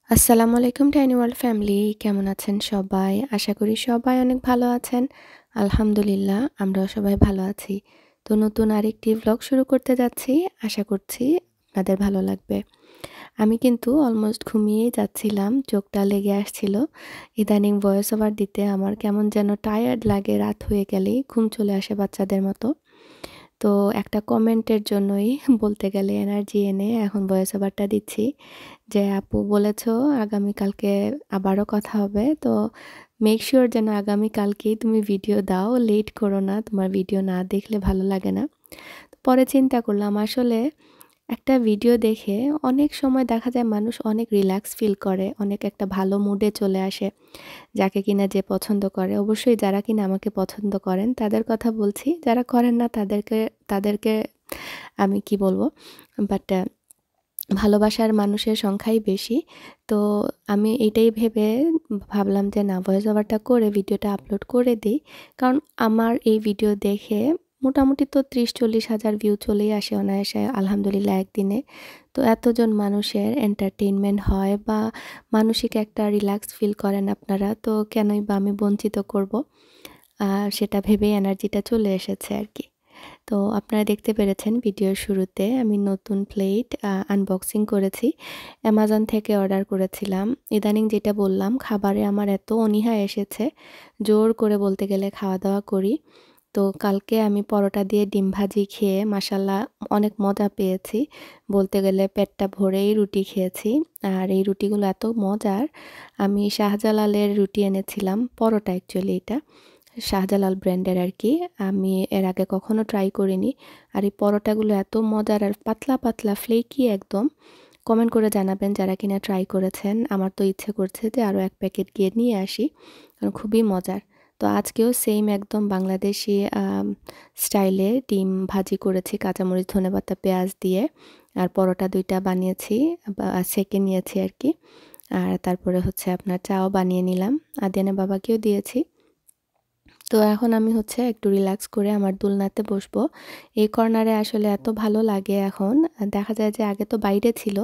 আসসালামু আলাইকুম tiny world family, কেমন আছেন সবাই? আশা করি সবাই অনেক ভালো আছেন। আলহামদুলিল্লাহ আমরাও সবাই ভালো আছি। তো নতুন আরেকটি ভ্লগ শুরু করতে যাচ্ছি। আশা করছি আপনাদের ভালো লাগবে। আমি কিন্তু অলমোস্ট ঘুমিয়েই যাচ্ছিলাম। চোখটা লেগে আসছিল। ইদানিং ভয়েস ওভার দিতে আমার কেমন যেন টায়ার্ড লাগে, রাত হয়ে গেলেই ঘুম চলে আসে বাচ্চাদের মতো। তো একটা কমেন্টের জন্যই বলতে গেলে এনার্জি এনে এখন ভয়েস ওভারটা দিচ্ছি। যে আপু বলেছো আগামীকালকে আবারও কথা হবে। তো মেক শিওর যেন আগামীকালকেই তুমি ভিডিও দাও। লেট করো না। তোমার ভিডিও না দেখলে ভালো লাগে না। পরে চিন্তা করলাম আসলে একটা ভিডিও দেখে অনেক সময় দেখা যায় মানুষ অনেক রিল্যাক্স ফিল করে, অনেক একটা ভালো মুডে চলে আসে। যাকে কিনা যে পছন্দ করে, অবশ্যই যারা কিনা আমাকে পছন্দ করেন তাদের কথা বলছি। যারা করেন না তাদেরকে তাদেরকে আমি কি বলবো? বাট ভালোবাসার মানুষের সংখ্যাই বেশি। তো আমি এইটাই ভেবে ভাবলাম যে না, ভয়েস ওভারটা করে ভিডিওটা আপলোড করে দিই। কারণ আমার এই ভিডিও দেখে মোটামুটি তো ৩০-৪০ হাজার ভিউ চলেই আসে অনায়াসে আলহামদুলিল্লাহ একদিনে। তো এতজন মানুষের এন্টারটেইনমেন্ট হয় বা মানসিক একটা রিল্যাক্স ফিল করেন আপনারা, তো কেনই বা আমি বঞ্চিত করব? সেটা ভেবেই এনার্জিটা চলে এসেছে আরকি। তো আপনারা দেখতে পেরেছেন ভিডিওর শুরুতে আমি নতুন প্লেট আনবক্সিং করেছি। অ্যামাজন থেকে অর্ডার করেছিলাম। ইদানিং যেটা বললাম, খাবারে আমার এত অনীহা এসেছে, জোর করে বলতে গেলে খাওয়া-দাওয়া করি। তো কালকে আমি পরোটা দিয়ে ডিম ভাজি খেয়ে মাশাআল্লাহ অনেক মজা পেয়েছি। বলতে গেলে পেটটা ভরেই রুটি খেয়েছি। আর এই রুটিগুলো এত মজার, আমি শাহজালালের রুটি এনেছিলাম, পরোটা অ্যাকচুয়ালি এটা। শাহজালাল ব্র্যান্ডের আরকি। আমি এর আগে কখনো ট্রাই করিনি। আর এই পরোটাগুলো এত মজার আর পাতলা, পাতলা ফ্লেকি একদম। কমেন্ট করে জানাবেন যারা কিনা ট্রাই করেছেন। আমার তো ইচ্ছে করছে যে আরও ১ প্যাকেট গিয়ে নিয়ে আসি। কারণ খুবই মজার। তো আজকেও সেইম একদম বাংলাদেশি স্টাইলে ডিম ভাজি করেছি কাঁচামরিচ, ধনেপাতা, পেঁয়াজ দিয়ে। আর পরোটা ২ টা বানিয়েছি বা সেঁকে নিয়েছি আরকি। আর তারপরে হচ্ছে আপনার চাও বানিয়ে নিলাম। আদিয়ানের বাবাকেও দিয়েছি। তো এখন আমি হচ্ছে একটু রিল্যাক্স করে আমার দোলনাতে বসবো। এই কর্নারে আসলে এত ভালো লাগে এখন। দেখা যায় যে আগে তো বাইরে ছিল।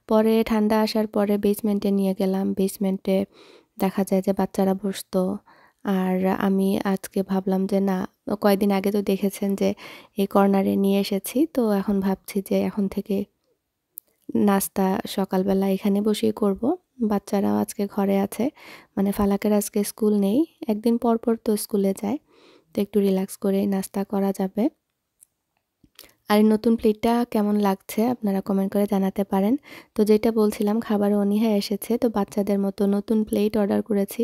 পরে ঠান্ডা আসার পরে বেসমেন্টে নিয়ে গেলাম। বেসমেন্টে দেখা যায় যে বাচ্চারা বসতো। আর আমি আজকে ভাবলাম যে না, কয়েকদিন আগে তো দেখেছেন যে এই কর্নারে নিয়ে এসেছি। তো এখন ভাবছি যে এখন থেকে নাস্তা সকালবেলা এখানে বসেই করব। বাচ্চারাও আজকে ঘরে আছে। মানে ফালাকের আজকে স্কুল নেই। একদিন পর, পর তো স্কুলে যায়। তো একটু রিল্যাক্স করেই নাস্তা করা যাবে। আর এই নতুন প্লেটটা কেমন লাগছে আপনারা কমেন্ট করে জানাতে পারেন। তো যেটা বলছিলাম, খাবারে অনীহা এসেছে। তো বাচ্চাদের মতো নতুন প্লেট অর্ডার করেছি।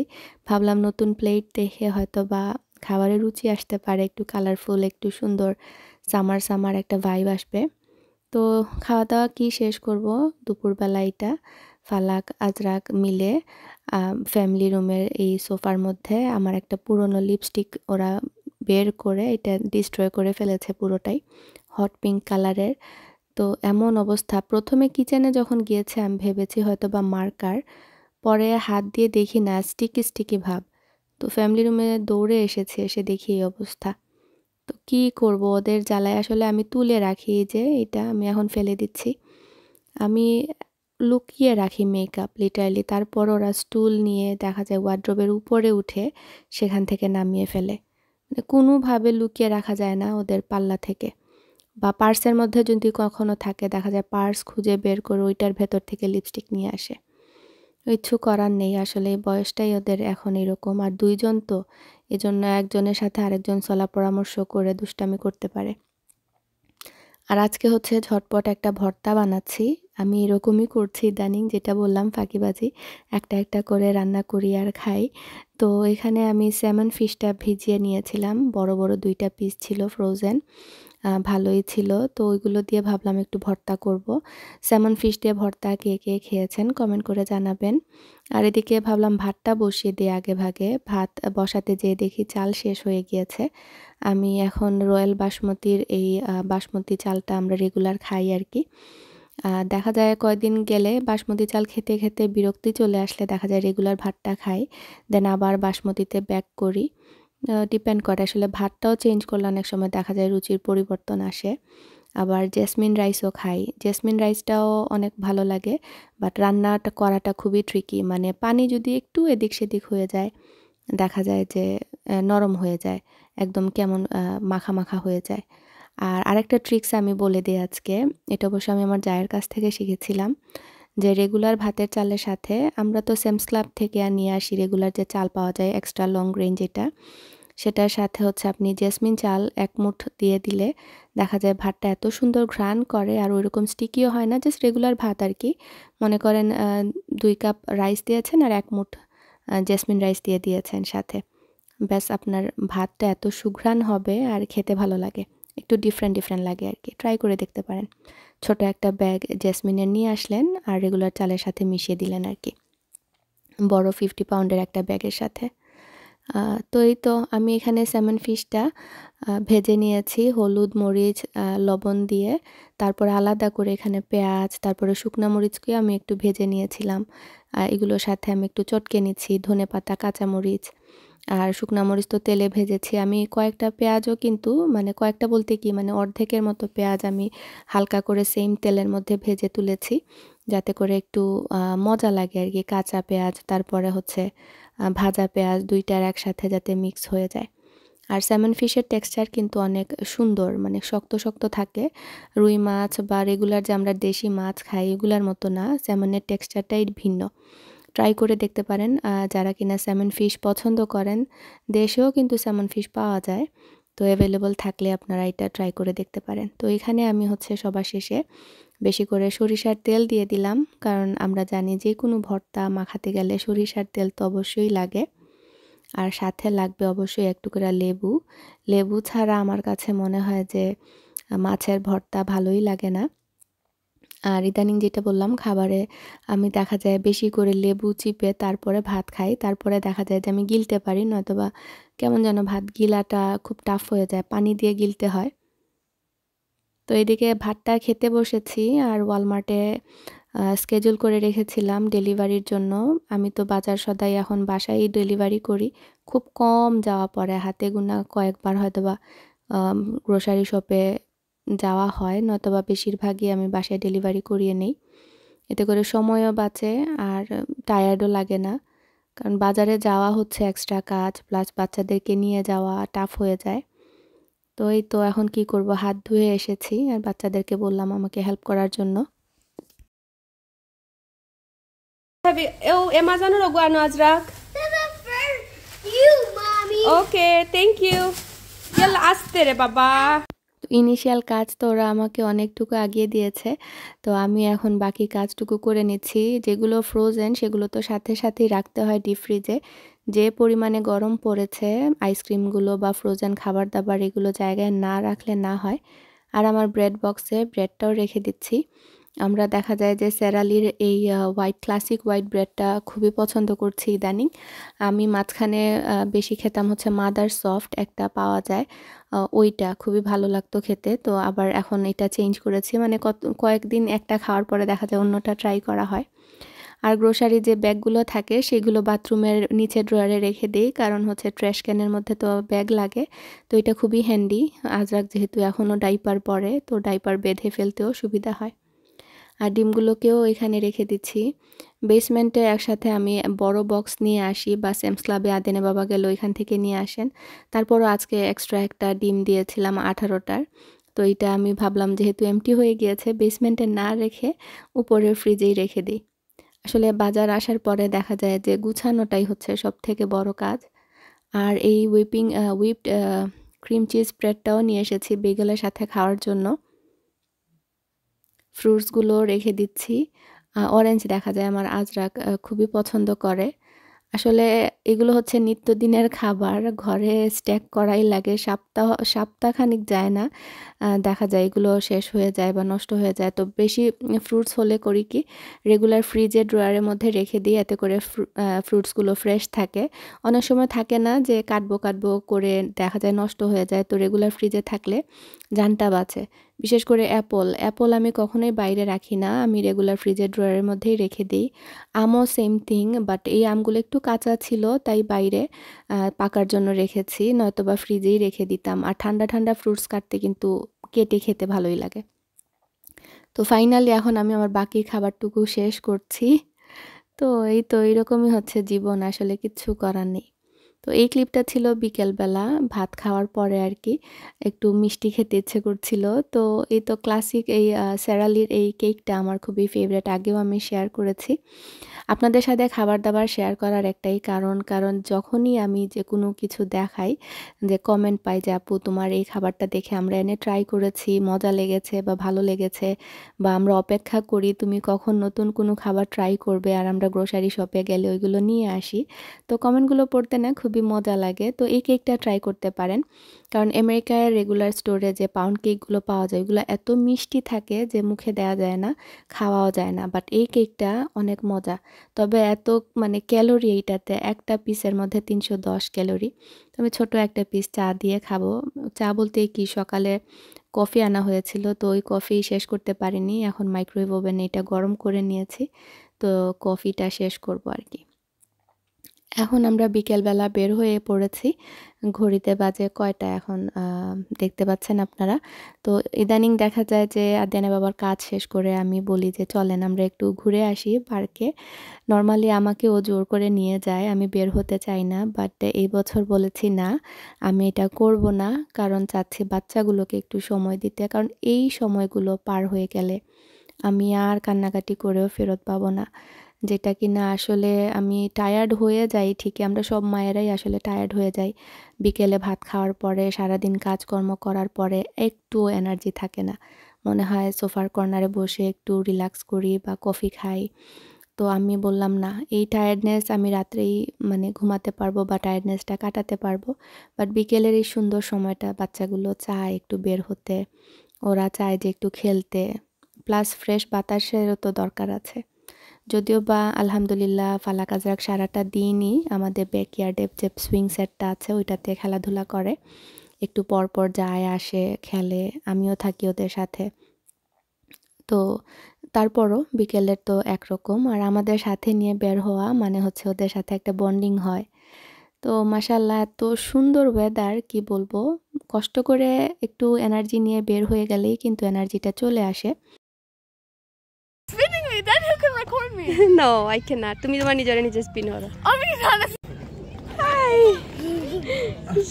ভাবলাম নতুন প্লেট দেখে হয়তোবা খাবারে রুচি আসতে পারে। একটু কালারফুল, একটু সুন্দর সামার, সামার একটা ভাইব আসবে। তো খাওয়া-দাওয়া কি শেষ করব দুপুরবেলা এটা। ফালাক, আজরাক মিলে ফ্যামিলি রুমের এই সোফার মধ্যে আমার একটা পুরনো লিপস্টিক ওরা বের করে এটা ডিস্ট্রয় করে ফেলেছে পুরোটাই। হট পিঙ্ক কালারের। তো এমন অবস্থা, ১ম এ কিচেনে যখন গিয়েছে আমি ভেবেছি হয়তোবা মার্কার। পরে হাত দিয়ে দেখি না, স্টিকি, স্টিকি ভাব। তো ফ্যামিলি রুমে দৌড়ে এসেছি, এসে দেখি এই অবস্থা। তো কি করব, ওদের জ্বালায় আসলে আমি তুলে রাখি, এই যে এটা আমি এখন ফেলে দিচ্ছি। আমি লুকিয়ে রাখি মেকআপ লিটারালি। তারপর ওরা স্টুল নিয়ে দেখা যায় ওয়ারড্রোবের উপরে উঠে সেখান থেকে নামিয়ে ফেলে। মানে কোনোভাবে লুকিয়ে রাখা যায় না ওদের পাল্লা থেকে। বা পার্সের মধ্যে যদি কখনো থাকে দেখা যায় পার্স খুঁজে বের করে ওইটার ভেতর থেকে লিপস্টিক নিয়ে আসে। কিচ্ছু করার নেই আসলে, এই বয়সটাই ওদের এখন এরকম। আর ২ জন তো, এজন্য একজনের সাথে আরেকজন চলা পরামর্শ করে দুষ্টামি করতে পারে। আর আজকে হচ্ছে ঝটপট একটা ভর্তা বানাচ্ছি। আমি এরকমই করছি ইদানিং, যেটা বললাম ফাঁকিবাজি। একটা, একটা করে রান্না করি আর খাই। তো এখানে আমি স্যামন ফিশটা ভিজিয়ে নিয়েছিলাম। বড়, বড় ২ টা পিস ছিল ফ্রোজেন। ভালোই ছিল। তো ওইগুলো দিয়ে ভাবলাম একটু ভর্তা করব। স্যামন ফিশ দিয়ে ভর্তা কে, কে খেয়েছেন কমেন্ট করে জানাবেন। আর এদিকে ভাবলাম ভাতটা বসিয়ে দিই আগেভাগে। ভাত বসাতে যেয়ে দেখি চাল শেষ হয়ে গিয়েছে। আমি এখন রয়্যাল বাসমতির এই বাসমতি চালটা আমরা রেগুলার খাই আরকি। দেখা যায় কয়েকদিন গেলে বাসমতি চাল খেতে, খেতে বিরক্তি চলে আসলে দেখা যায় রেগুলার ভাতটা খাই। দেন আবার বাসমতিতে ব্যাক করি। ডিপেন্ড করে আসলে, ভাতটাও চেঞ্জ করলে অনেক সময় দেখা যায় রুচির পরিবর্তন আসে। আবার জেসমিন রাইসও খাই। জেসমিন রাইসটাও অনেক ভালো লাগে, বাট রান্নাটা করাটা খুবই ট্রিকি। মানে পানি যদি একটু এদিক সেদিক হয়ে যায়, দেখা যায় যে নরম হয়ে যায়, একদম কেমন মাখা মাখা হয়ে যায়। আর আরেকটা ট্রিক্স আমি বলে দিই আজকে, এটা অবশ্য আমি আমার জায়ের কাছ থেকে শিখেছিলাম। যে রেগুলার ভাতের চালের সাথে, আমরা তো স্যামস ক্লাব থেকে নিয়ে আসি রেগুলার যে চাল পাওয়া যায় এক্সট্রা লং রেঞ্জ, সেটার সাথে হচ্ছে আপনি জেসমিন চাল ১ মুঠ দিয়ে দিলে দেখা যায় ভাতটা এত সুন্দর ঘ্রাণ করে, আর ওইরকম স্টিকিও হয় না, জাস্ট রেগুলার ভাত আর কি। মনে করেন ২ কাপ রাইস দিয়েছেন আর ১ মুঠ জেসমিন রাইস দিয়ে দিয়েছেন সাথে, ব্যাস আপনার ভাতটা এত সুঘ্রাণ হবে আর খেতে ভালো লাগে। একটু ডিফারেন্ট ডিফারেন্ট লাগে আর কি, ট্রাই করে দেখতে পারেন। ছোট একটা ব্যাগ জেসমিনের নিয়ে আসলেন আর রেগুলার চালের সাথে মিশিয়ে দিলেন আর কি, বড় 50 পাউন্ডের একটা ব্যাগের সাথে। তো এই তো আমি এখানে স্যামন ফিশটা ভেজে নিয়েছি হলুদ, মরিচ, লবণ দিয়ে। তারপরে আলাদা করে এখানে পেঁয়াজ, তারপরে শুকনা মরিচকেও আমি একটু ভেজে নিয়েছিলাম। এগুলোর সাথে আমি একটু চটকে নিচ্ছি ধনেপাতা, কাঁচামরিচ আর শুকনা মরিচ তো তেলে ভেজেছি। আমি কয়েকটা পেঁয়াজও কিন্তু, মানে কয়েকটা বলতে কি, মানে অর্ধেকের মতো পেঁয়াজ আমি হালকা করে সেম তেলের মধ্যে ভেজে তুলেছি, যাতে করে একটু মজা লাগে আর কি। কাঁচা পেঁয়াজ তারপরে হচ্ছে ভাজা পেঁয়াজ, ২ টার একসাথে যাতে মিক্স হয়ে যায়। আর স্যামন ফিশের টেক্সচার কিন্তু অনেক সুন্দর, মানে শক্ত শক্ত থাকে। রুই মাছ বা রেগুলার যে আমরা দেশি মাছ খাই এগুলার মতো না, স্যামনের টেক্সচারটাই ভিন্ন। ট্রাই করে দেখতে পারেন যারা কিনা স্যামন ফিশ পছন্দ করেন। দেশেও কিন্তু স্যামন ফিশ পাওয়া যায়, তো অ্যাভেলেবল থাকলে আপনারা এটা ট্রাই করে দেখতে পারেন। তো এখানে আমি হচ্ছে সবার শেষে বেশি করে সরিষার তেল দিয়ে দিলাম, কারণ আমরা জানি যে কোনো ভর্তা মাখাতে গেলে সরিষার তেল তো অবশ্যই লাগে। আর সাথে লাগবে অবশ্যই এক টুকরা লেবু। লেবু ছাড়া আমার কাছে মনে হয় যে মাছের ভর্তা ভালোই লাগে না। আর ইদানিং যেটা বললাম, খাবারে আমি দেখা যায় বেশি করে লেবু চিপে তারপরে ভাত খাই। তারপরে দেখা যায় যে আমি গিলতে পারি, নয়তোবা কেমন যেন ভাত গিলাটা খুব টাফ হয়ে যায়, পানি দিয়ে গিলতে হয়। তো এদিকে ভাতটা খেতে বসেছি আর ওয়ালমার্টে schedule করে রেখেছিলাম ডেলিভারির জন্য। আমি তো বাজার সদাই এখন বাসায়ই ডেলিভারি করি। খুব কম যাওয়া পড়ে, হাতে গোনা কয়েকবার হয়তোবা গ্রোসারি শপে যাওয়া হয়, নয়তোবা বেশিরভাগই আমি বাসায় ডেলিভারি করিয়ে নেই। এতে করে সময়ও বাঁচে আর টায়ার্ডও লাগে না। কারণ বাজারে যাওয়া হচ্ছে এক্সট্রা কাজ, প্লাস বাচ্চাদেরকে নিয়ে যাওয়া টাফ হয়ে যায়। তো এই তো এখন কি করব, হাত ধুয়ে এসেছি আর বাচ্চাদেরকে বললাম আমাকে হেল্প করার জন্য। Eu Amazon ou Guano Azrak? You, mommy. Okay, thank you. يلا আস্তে রে বাবা। ইনিশিয়াল কাজ তো ওরা আমাকে অনেকটুকু আগিয়ে দিয়েছে, তো আমি এখন বাকি কাজটুকু করে নিচ্ছি। যেগুলো ফ্রোজেন সেগুলো তো সাথে সাথেই রাখতে হয় ডিপ ফ্রিজে। যে পরিমাণে গরম পড়েছে, আইসক্রিমগুলো বা ফ্রোজেন খাবার দাবার এগুলো জায়গায় না রাখলে না হয়। আর আমার ব্রেড বক্সে ব্রেডটাও রেখে দিচ্ছি। আমরা দেখা যায় যে সেরালির এই হোয়াইট ক্লাসিক হোয়াইট ব্রেডটা খুবই পছন্দ করছি ইদানিং। আমি মাঝখানে বেশি খেতাম হচ্ছে মাদার সফট একটা পাওয়া যায়, ওইটা খুবই ভালো লাগতো খেতে। তো আবার এখন এটা চেঞ্জ করেছি, মানে কয়েকদিন একটা খাওয়ার পরে দেখা যায় অন্যটা ট্রাই করা হয়। আর গ্রোসারি যে ব্যাগগুলো থাকে সেগুলো বাথরুমের নিচে ড্রয়ারে রেখে দিই, কারণ হচ্ছে ট্র্যাশ ক্যানের মধ্যে তো ব্যাগ লাগে। তো এটা খুবই হ্যান্ডি, আজরাক যেহেতু এখনও ডাইপার পরে, তো ডাইপার বেঁধে ফেলতেও সুবিধা হয়। আর ডিমগুলোকেও এখানে রেখে দিচ্ছি। বেসমেন্টে একসাথে আমি বড় বক্স নিয়ে আসি, বা স্যামস ক্লাবে আদেনে বাবা গেল ওইখান থেকে নিয়ে আসেন। তারপরও আজকে এক্সট্রা একটা ডিম দিয়েছিলাম 18টার। তো এটা আমি ভাবলাম যেহেতু এমটি হয়ে গিয়েছে, বেসমেন্টে না রেখে উপরের ফ্রিজেই রেখে দিই। আসলে বাজার আসার পরে দেখা যায় যে গুছানোটাই হচ্ছে সবথেকে বড় কাজ। আর এই হুইপড ক্রিম চিজ স্প্রেডটাও নিয়ে এসেছি বেগেলের সাথে খাওয়ার জন্য। ফ্রুটসগুলো রেখে দিচ্ছি। অরেঞ্জ দেখা যায় আমার আজরাক খুবই পছন্দ করে। আসলে এগুলো হচ্ছে নিত্যদিনের খাবার, ঘরে স্ট্যাক করাই লাগে, সপ্তাহখানিক যায় না, দেখা যায় এগুলো শেষ হয়ে যায় বা নষ্ট হয়ে যায়। তো বেশি ফ্রুটস হলে করি কি, রেগুলার ফ্রিজে ড্রয়ারের মধ্যে রেখে দিই, এতে করে ফ্রুটসগুলো ফ্রেশ থাকে। অনেক সময় থাকে না যে কাটবো করে দেখা যায় নষ্ট হয়ে যায়, তো রেগুলার ফ্রিজে থাকলে জানটা বাঁচে। বিশেষ করে অ্যাপল আমি কখনোই বাইরে রাখি না, আমি রেগুলার ফ্রিজের ড্রয়ারের মধ্যেই রেখে দিই। আমও সেম থিং, বাট এই আমগুলো একটু কাঁচা ছিল তাই বাইরে পাকার জন্য রেখেছি, নয়তোবা ফ্রিজেই রেখে দিতাম। আর ঠান্ডা ঠান্ডা ফ্রুটস কাটতে কিন্তু কেটে খেতে ভালোই লাগে। তো ফাইনালি এখন আমি আমার বাকি খাবারটুকু শেষ করছি। তো এই তো এরকমই হচ্ছে জীবন, আসলে কিচ্ছু করার নেই। তো এই ক্লিপটা ছিল বিকেলবেলা ভাত খাওয়ার পরে আর কি, একটু মিষ্টি খেতে ইচ্ছে করছিল। তো এই তো ক্লাসিক এই স্যারালির এই কেকটা আমার খুবই ফেভারিট, আগেও আমি শেয়ার করেছি। আপনাদের সাথে খাবার দাবার শেয়ার করার একটাই কারণ যখনই আমি যে কোনো কিছু দেখাই, যে কমেন্ট পাই যে আপু তোমার এই খাবারটা দেখে আমরা এনে ট্রাই করেছি, মজা লেগেছে বা ভালো লেগেছে, বা আমরা অপেক্ষা করি তুমি কখন নতুন কোনো খাবার ট্রাই করবে আর আমরা গ্রোসারি শপে গেলে ওইগুলো নিয়ে আসি। তো কমেন্টগুলো পড়তে না খুবই মজা লাগে। তো এই কেকটা ট্রাই করতে পারেন, কারণ আমেরিকার রেগুলার স্টোরে যে পাউন্ড কেকগুলো পাওয়া যায় ওগুলো এত মিষ্টি থাকে যে মুখে দেওয়া যায় না, খাওয়াও যায় না। বাট এই কেকটা অনেক মজা, তবে এত মানে ক্যালোরি এইটাতে, একটা পিসের মধ্যে 310 ক্যালোরি। তো আমি ছোট একটা পিস চা দিয়ে খাবো। চা বলতে কি, সকালে কফি আনা হয়েছিল, তো ওই কফি শেষ করতে পারিনি, এখন মাইক্রোওয়েভ ওভেনে এটা গরম করে নিয়েছি, তো কফিটা শেষ করব আর কি। এখন আমরা বিকেলবেলা বের হয়ে পড়েছি। ঘড়িতে বাজে কয়টা এখন দেখতে পাচ্ছেন আপনারা। তো ইদানিং দেখা যায় যে আদিয়ানা বাবার কাজ শেষ করে আমি বলি যে চলেন আমরা একটু ঘুরে আসি পার্কে। নর্মালি আমাকে ও জোর করে নিয়ে যায়, আমি বের হতে চাই না, বাট এই বছর বলেছি না, আমি এটা করব না, কারণ চাচ্ছি বাচ্চাগুলোকে একটু সময় দিতে, কারণ এই সময়গুলো পার হয়ে গেলে আমি আর কান্নাকাটি করেও ফেরত পাবো না। যেটা কিনা আসলে আমি টায়ার্ড হয়ে যাই ঠিকই, আমরা সব মায়েরাই আসলে টায়ার্ড হয়ে যাই। বিকেলে ভাত খাওয়ার পরে সারাদিন কাজকর্ম করার পরে একটুও এনার্জি থাকে না, মনে হয় সোফার কর্নারে বসে একটু রিল্যাক্স করি বা কফি খাই। তো আমি বললাম না, এই টায়ার্ডনেস আমি রাত্রেই মানে ঘুমাতে পারবো বা টায়ার্ডনেসটা কাটাতে পারবো, বাট বিকেলের এই সুন্দর সময়টা বাচ্চাগুলো চায় একটু বের হতে, ওরা চায় যে একটু খেলতে, প্লাস ফ্রেশ বাতাসেরও তো দরকার আছে। যদিও বা আলহামদুলিল্লাহ ফালাক আজরাক সারাটা দিনই আমাদের ব্যাকইয়ার্ডে যে সুইং সেটটা আছে ওইটাতে খেলাধুলা করে, একটু পর পর যায় আসে খেলে, আমিও থাকি ওদের সাথে। তো তারপরও বিকেলের তো একরকম, আর আমাদের সাথে নিয়ে বের হওয়া মানে হচ্ছে ওদের সাথে একটা বন্ডিং হয়। তো মাশাআল্লাহ এত সুন্দর ওয়েদার, কি বলবো, কষ্ট করে একটু এনার্জি নিয়ে বের হয়ে গেলেই কিন্তু এনার্জিটা চলে আসে। Spinning me, then you can record me. No, I cannot. তুমি তোমার নিজের নিজে স্পিন করো। আমি জানি। হাই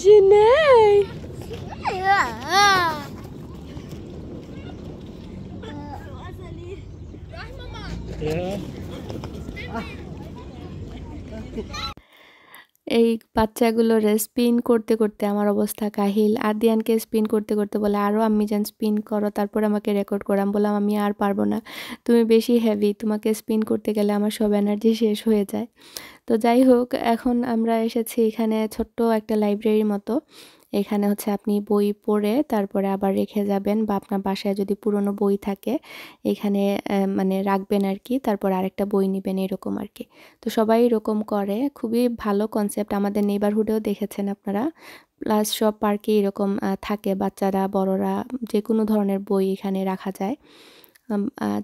জেনাই। এই বাচ্চাগুলোরে স্পিন করতে করতে আমার অবস্থা কাহিল। আদিয়ানকে স্পিন করতে করতে বলে আরও আম্মি যান স্পিন করো, তারপর আমাকে রেকর্ড করাম। বললাম আমি আর পারবো না, তুমি বেশি হেভি, তোমাকে স্পিন করতে গেলে আমার সব এনার্জি শেষ হয়ে যায়। তো যাই হোক, এখন আমরা এসেছি এখানে ছোট্ট একটা লাইব্রেরির মতো। এখানে হচ্ছে আপনি বই পড়ে তারপরে আবার রেখে যাবেন, বা আপনার বাসায় যদি পুরনো বই থাকে এখানে মানে রাখবেন আর কি, তারপর আরেকটা বই নেবেন, এরকম আর কি। তো সবাই এরকম করে, খুবই ভালো কনসেপ্ট। আমাদের নেইবারহুডেও দেখেছেন আপনারা, প্লাস সব পার্কে এরকম থাকে, বাচ্চারা বড়রা যে কোনো ধরনের বই এখানে রাখা যায়।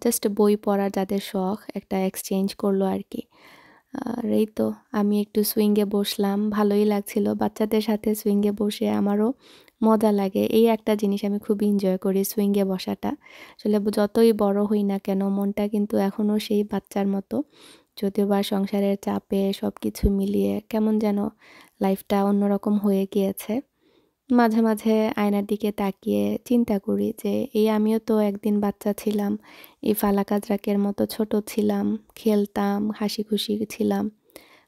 জাস্ট বই পড়ার যাদের শখ একটা এক্সচেঞ্জ করলো আর কি। আর এই তো আমি একটু সুইংয়ে বসলাম, ভালোই লাগছিল বাচ্চাদের সাথে সুইংয়ে বসে, আমারও মজা লাগে। এই একটা জিনিস আমি খুব এনজয় করি, সুইংয়ে বসাটা। আসলে যতই বড় হই না কেন মনটা কিন্তু এখনও সেই বাচ্চার মতো, যদিও বা সংসারের চাপে সব কিছু মিলিয়ে কেমন যেন লাইফটা অন্যরকম হয়ে গিয়েছে। মাঝে মাঝে আয়নার দিকে তাকিয়ে চিন্তা করি যে এই আমিও তো একদিন বাচ্চা ছিলাম, এই ফালাক আজরাকের মতো ছোট ছিলাম, খেলতাম, হাসি খুশি ছিলাম,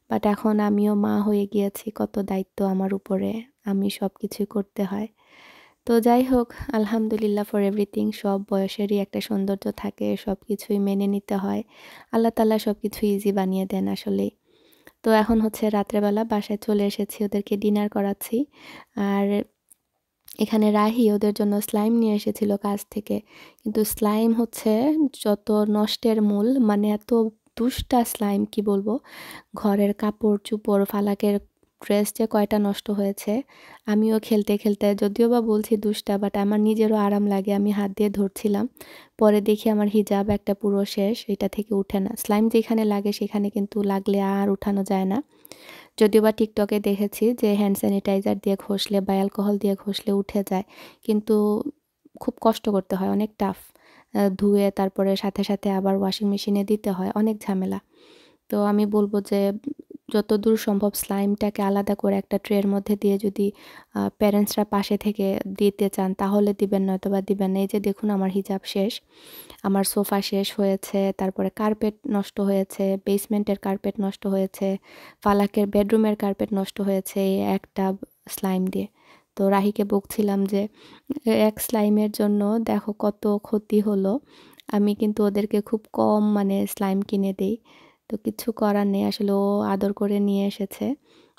বাট এখন আমিও মা হয়ে গিয়েছি, কত দায়িত্ব আমার উপরে, আমি সব কিছুই করতে হয়। তো যাই হোক, আলহামদুলিল্লাহ ফর এভরিথিং। সব বয়সেরই একটা সৌন্দর্য থাকে, সব কিছুই মেনে নিতে হয়। আল্লাহ তাআলা সব কিছু ইজি বানিয়ে দেন আসলেই। তো এখন হচ্ছে রাত্রেবেলা বাসায় চলে এসেছি, ওদেরকে ডিনার করাচ্ছি। আর এখানে রাহি ওদের জন্য স্লাইম নিয়ে এসেছিল কাজ থেকে, কিন্তু স্লাইম হচ্ছে যত নষ্টের মূল, মানে এত দুষ্টা স্লাইম, কি বলবো, ঘরের কাপড় চোপড় ফালাকের ড্রেস যে কয়টা নষ্ট হয়েছে। আমিও খেলতে খেলতে, যদিও বা বলছি দুষ্টা, বাট আমার নিজেরও আরাম লাগে, আমি হাত দিয়ে ধরছিলাম, পরে দেখি আমার হিজাব একটা পুরো শেষ, এটা থেকে উঠে না। স্লাইম যেখানে লাগে সেখানে কিন্তু লাগলে আর উঠানো যায় না। যদিও বা টিকটকে দেখেছি যে হ্যান্ড স্যানিটাইজার দিয়ে ঘষলে বা অ্যালকোহল দিয়ে ঘষলে উঠে যায়, কিন্তু খুব কষ্ট করতে হয়, অনেক টাফ। ধুয়ে তারপরে সাথে সাথে আবার ওয়াশিং মেশিনে দিতে হয়, অনেক ঝামেলা। তো আমি বলবো যে যতদূর সম্ভব স্লাইমটাকে আলাদা করে একটা ট্রের মধ্যে দিয়ে যদি প্যারেন্টসরা পাশে থেকে দিতে চান তাহলে দিবেন, নয়তো বা দিবেন না। এই যে দেখুন আমার হিজাব শেষ, আমার সোফা শেষ হয়েছে, তারপরে কার্পেট নষ্ট হয়েছে, বেসমেন্টের কার্পেট নষ্ট হয়েছে, ফালাকের বেডরুমের কার্পেট নষ্ট হয়েছে এই একটা স্লাইম দিয়ে। তো রাহিকে বকছিলাম যে এক স্লাইমের জন্য দেখো কত ক্ষতি হলো। আমি কিন্তু ওদেরকে খুব কম মানে স্লাইম কিনে দেই। তো কিছু করার নেই, আসলে ও আদর করে নিয়ে এসেছে।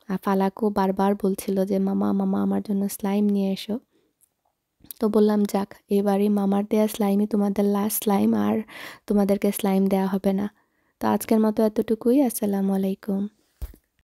আর ফালাকও বারবার বলছিল যে মামা মামা আমার জন্য স্লাইম নিয়ে এসো। তো বললাম যাক, এবারই মামার দেয়া স্লাইমই তোমাদের লাস্ট স্লাইম, আর তোমাদেরকে স্লাইম দেয়া হবে না। তো আজকের মতো এতটুকুই। আসসালামু আলাইকুম।